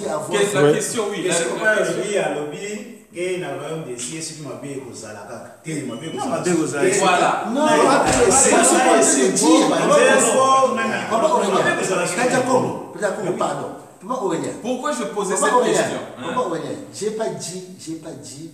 La question, oui. La question, à lobby, et n'a pas des sièges qui m'a bien aux alacas. Voilà. Non, pourquoi je posais cette question? J'ai pas dit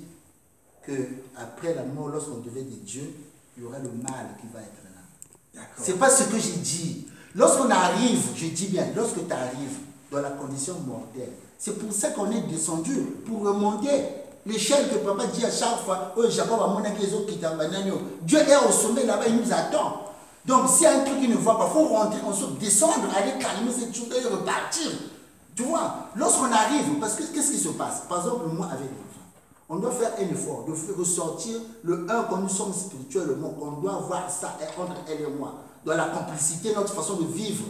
que après la mort, lorsqu'on devait de Dieu, il y aura le mal qui va être là. C'est pas ce que j'ai dit. Lorsqu'on arrive, je dis bien, lorsque tu arrives dans la condition mortelle, c'est pour ça qu'on est descendu, pour remonter l'échelle que papa dit à chaque fois. Oh, Jacob a mon Dieu est au sommet là-bas, il nous attend. Donc, s'il y a un truc qu'il ne voit pas, il faut rentrer, on se descendre, aller calmer cette chose et repartir. Tu vois, lorsqu'on arrive, parce que qu'est-ce qui se passe? Par exemple, moi avec l'enfant, on doit faire un effort de faire ressortir le un que nous sommes spirituellement, qu'on doit voir ça entre elle et moi, dans la complicité, notre façon de vivre.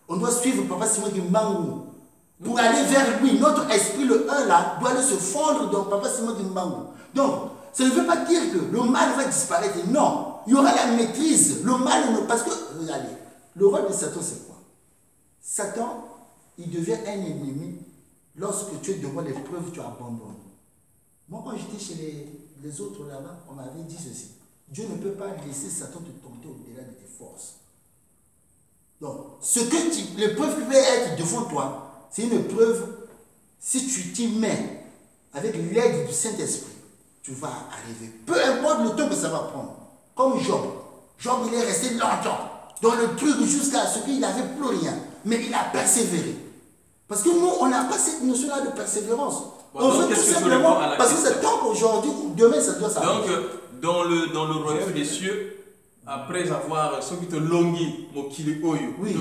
On doit suivre Papa Simon du Mangou. Pour aller vers lui, notre esprit, le un là, doit aller se fondre dans Papa Simon du Mangou. Donc, ça ne veut pas dire que le mal va disparaître. Non, il y aura la maîtrise. Le mal, parce que, regardez, le rôle de Satan, c'est quoi? Satan, il devient un ennemi lorsque tu es devant l'épreuve, tu abandonnes. Moi, quand j'étais chez les autres là-bas, on m'avait dit ceci. Dieu ne peut pas laisser Satan te tenter au-delà de tes forces. Donc, l'épreuve qui peut être devant toi, c'est une épreuve, si tu t'y mets avec l'aide du Saint-Esprit, tu vas arriver. Peu importe le temps que ça va prendre. Comme Job. Job, il est resté longtemps dans le truc jusqu'à ce qu'il n'avait plus rien. Mais il a persévéré. Parce que nous, on n'a pas cette notion-là de persévérance. Bon, on veut tout simplement, parce que c'est tant qu'aujourd'hui, demain, ça doit s'arrêter. Donc, dans le royaume des cieux, après avoir ceux qui te longit, oui.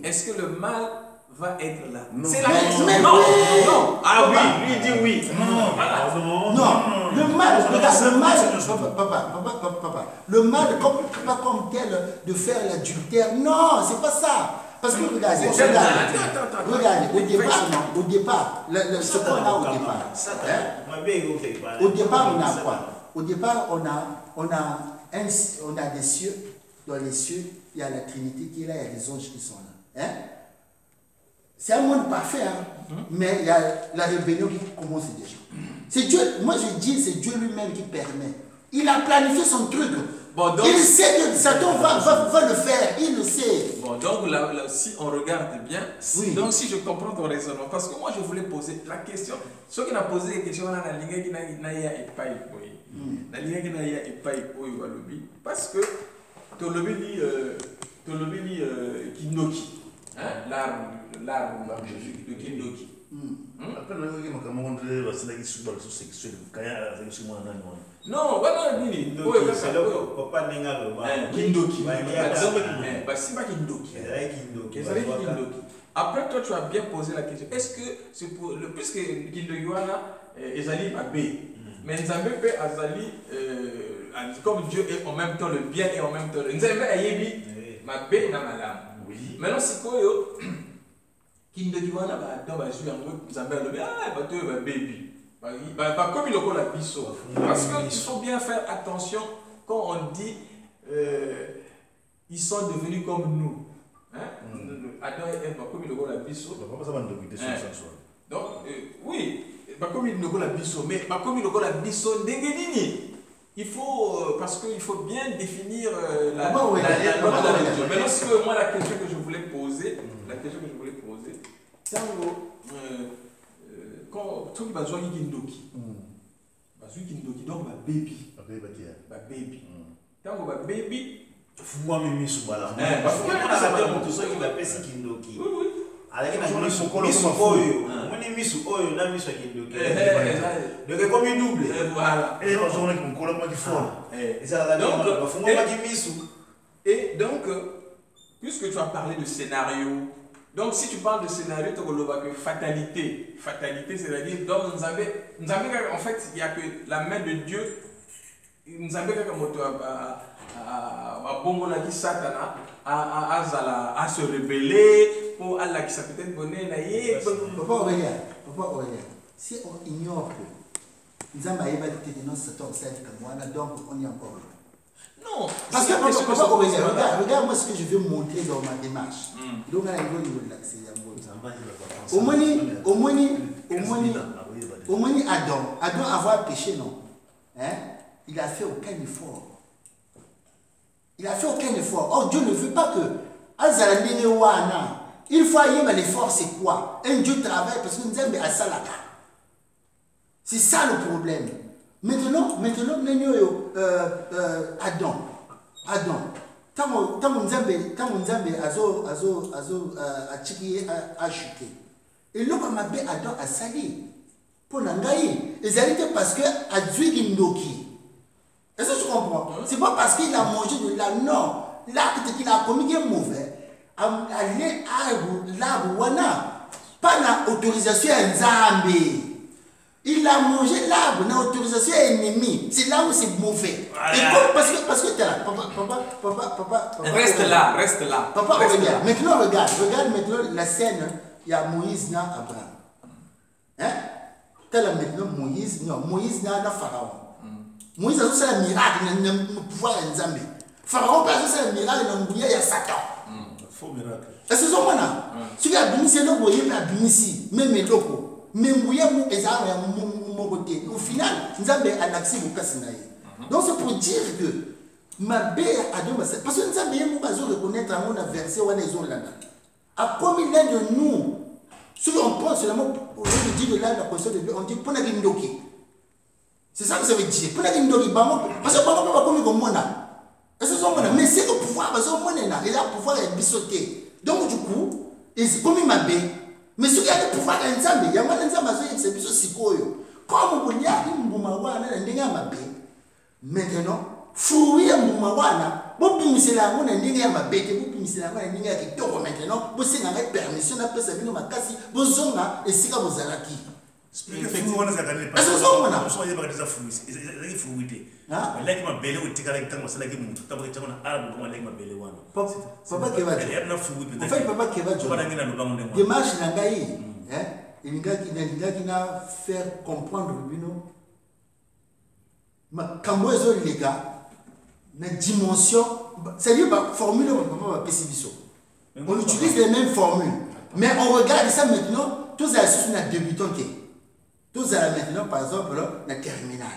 Est-ce que le mal va être là? C'est la question. Non. Ah oui, lui il dit oui. Non. Le mal, papa, le mal, pas comme tel de faire l'adultère. Non, c'est pas ça. Parce que regardez, au départ, ce qu'on a au départ, on a quoi? Au départ, on a des cieux. Dans les cieux, il y a la Trinité qui est là, il y a les anges qui sont là. C'est un monde parfait, mais il y a la rébellion qui commence déjà. C'est Dieu, moi je dis, c'est Dieu lui-même qui permet. Il a planifié son truc. Bon, donc, il sait que Satan va le faire, il le sait. Bon, donc là, si on regarde bien, donc si je comprends ton raisonnement, parce que moi je voulais poser la question, ceux qui n'ont posé la question, on a la ligne qui n'a et pas la ligne qui n'a et pas parce que ton lobby dit Kindoki, l'arme de Kindoki. Après, on a montré la sexuelle. Non, voilà, Nini. C'est le papa Nenga Kindoki. C'est pas Kindoki. Après, toi, tu as bien posé la question. Est-ce que c'est pour le plus que Kindoki Ezali a B, mais Nzambe peut Azali comme Dieu est en même temps le bien et en même temps le Nzambe a yebi ma B na malam. Maintenant, c'est quoi yo? Kindoki wana ba dans ba jouer en gros Nzambe le bien ba to ba baby. Comme il a la biseau. Parce qu'il faut bien faire attention quand on dit ils sont devenus comme nous. Adam et Ève, comme il a la biseau. Donc, oui, comme il a la biseau, mais comme il a la biseau, il faut, parce qu'il faut bien définir la loi de Dieu. Mais lorsque moi, la question que je voulais poser, c'est quand tu vas jouer Kindoki, donc ma baby, tant que baby, moi mimi subala. Parce que on a dit pour tout ça qu'il a fait Kindoki. Avec la misu oyo, on misu oyo na misu Kindoki. Donc comme une double. Voilà. Et on joue avec mon collègue qui fort. Et ça donc et donc puisque tu as parlé de scénario. Donc, si tu parles de scénario, tu as que fatalité. Fatalité, c'est-à-dire, donc, nous avons, en fait, il n'y a que la main de Dieu. Nous avons comme Satana à se révéler pour Allah qui s'appelle peut-être Papa Aurélien, si on ignore que nous avons été dans Satan, donc on est encore là. Non. Parce que regarde moi ce que je veux montrer dans ma démarche. Donc, au moins, Adam avoir péché, non. Hein? Il a fait aucun effort. Il a fait aucun effort. Or, Dieu ne veut pas que. Il faut aller l'effort, c'est quoi? Un Dieu travaille parce que nous sommes à Salaka. C'est ça le problème. Maintenant, Adam. Tant mon Nzambe a chuté. Et là, on m'a dit Adam a sali. Pour l'engayer. Et ça été parce que a dû Ndoki. Est-ce que tu comprends? C'est pas parce qu'il a mangé de là, non. L'acte qu'il a commis est mauvais. Aller à l'arbre, pas l'autorisation à Nzambe. Il a mangé l'arbre, n'a autorisation ennemi. C'est là où c'est mauvais. Voilà. Et comme, parce que tu es là, papa. Reste là. Papa, regarde. Maintenant, regarde maintenant la scène. Il y a Moïse, n'a Abraham. Hein? Tu as là maintenant Moïse, n'a Pharaon. Moïse a fait un miracle, il a un pouvoir en Zambie. Pharaon a fait un miracle, il y a Satan. Faux miracle. Et c'est ça, ce qui a béni, c'est le boyer, il a béni ici, même les locaux. Mais mon côté. Au final, nous avons un accès au Kassinaï. Donc c'est pour dire que ma belle a deux masses. Parce que nous avons reconnaître à mon verset où les autres là. À combien de nous, si on pense seulement au lieu de dire de là, la question de Dieu, on dit pour la Gindoki. C'est ça que ça veut dire. Pour la Gindoki, parce que pas comme comme moi. Mais c'est le pouvoir, parce que moi, il a le pouvoir de bissoter. Donc du coup, c'est comme il m'a bé. Mais ce qui a le pouvoir de Nzambe, il y a un Nzambe qui est si coyo. Comme on y a une boumawana, maintenant, fouiller un boumawana, vous pouvez la monnaie n'ayez ma bête, vous pouvez la monnaie n'ayez qui tord maintenant, vous savez la permission, la personne vient ma casse, vous zona et si vous allez qui. Effectivement, on a gagné pas. Est-ce que vous avez on a déjà fouillé. Là, il m'a belé au tika avec tant que ça qui monte, tant que tu as un arbre, on a belé one. Papa qui va dire. En fait, papa qui va dire. Démarche n'angaï, hein? Il y a faire comprendre le bino. Mais quand vous êtes les gars, la dimension, c'est-à-dire la formule, on utilise les mêmes formules. Mais on regarde ça maintenant, tous les choses sont débutants. Tous maintenant, par exemple, la terminale.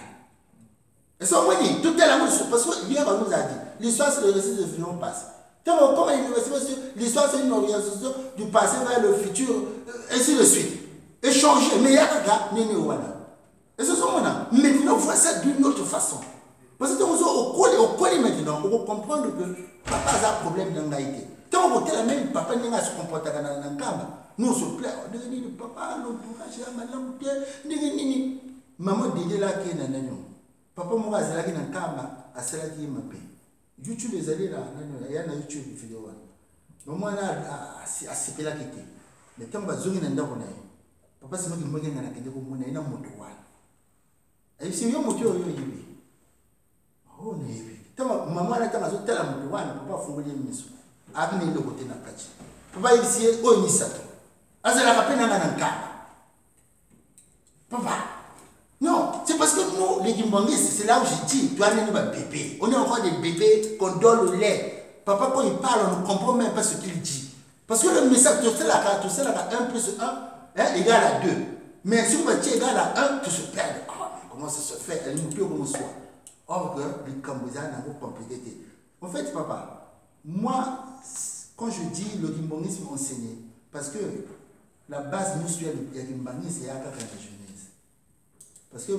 Et ça, on dit, tout est la même chose. Parce que hier, on nous a dit, l'histoire, c'est le récit de futur passé. L'histoire, c'est une organisation du passé vers le futur, ainsi de suite. Échanger, mais il y a un gars, et ce sont maintenant, on voit ça d'une autre façon. Parce que au colis maintenant, on va comprendre que papa a un problème d'angaïté. Tant qu'on a même papa n'a pas se comporter dans la camba. Nous on se plaît, on dit papa, maman dit là qui est dans le papa m'a dit là qui est dans le camba, à cela qui est ma paix. YouTube les allés là, il y a un YouTube vidéo. Maman a assez là qui était. Mais quand on va zoomer dans le papa c'est moi qui me regarde dans la télé comme on a une moto. Et si vous avez oh, maman a été à la moto, papa a fait une mission. Avec le côté de la plage. Papa ici, oh, il s'est fait. Azala rappelle dans un cas. Papa. Non, c'est parce que nous, les Gimbangis, c'est là où je dis, tu as un bébé. On est encore des bébés qu'on donne le lait. Papa, quand il parle, on ne comprend même pas ce qu'il dit. Parce que le message, tu sais, là, 1 plus 1 égale à 2. Mais si vous êtes égal à 1, tu se perds. Comment ça se fait? Elle nous peut comme soi. Or que les Cambodgiens n'ont pas compliqué. En fait, papa, moi, quand je dis le gimbongisme enseigné, parce que la base mutuelle du gimbongisme, c'est la jeunesse. Parce que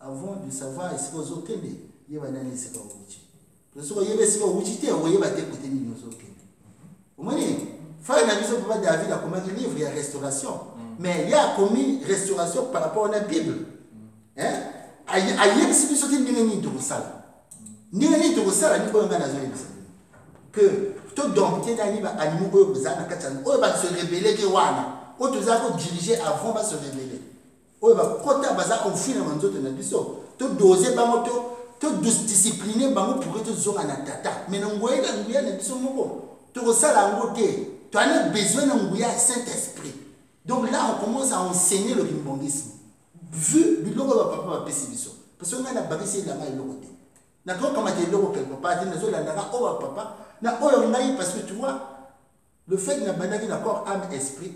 avant de savoir est-ce que vous avez il y a un année, c'est pas au bout. Parce que vous avez ce que vous avez, vous avez écouté nous autres. Vous voyez, faire une avis sur David a commis un livre, il y a restauration. Mais il y a commis restauration par rapport à la Bible. Hein? Aïe, si vous sortez de Tourosala. Ni de Tourosala, ni pas un que tout dompter d'animaux animaux eux va se révéler que wana. Autres vont diriger avant va se révéler. Eux va côté baza au fil de notre nabiso. Tout doser bamoto, tout discipliner bango pour que tout zone en tata. Mais non voyez la nguya nabiso moko. Tourosala ngoté. Tu as besoin d'un nguya Saint-Esprit. Donc là on commence à enseigner le gimbongisme. Vu le logo de papa va passer biso. Parce qu'on a la bagage là-bas et l'autre. D'accord, comme tu es là quelque part, tu es là, papa, parce que tu vois, le fait que tu as corps, âme, esprit,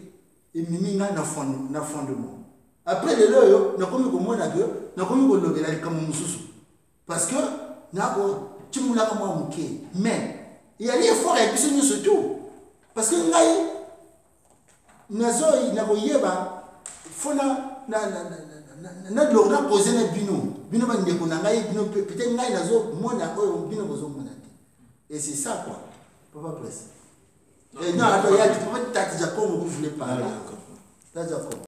et mimi na fondement. Après le loyo, na comme comment na gueule, na comme le lobe la comme mususu. Parce que na ko tu moula comme muké. Mais il y a les efforts et puis nous surtout. Parce que ngai nazo na ko yeba fona na lo na poser na bino ba ndeko na ngai bino peut-être ngai nazo mona ko bino bozo mona. Et c'est ça quoi. Papa presse. Et non, il y a tu peux pas t'attirer comme vous voulez pas. D'accord.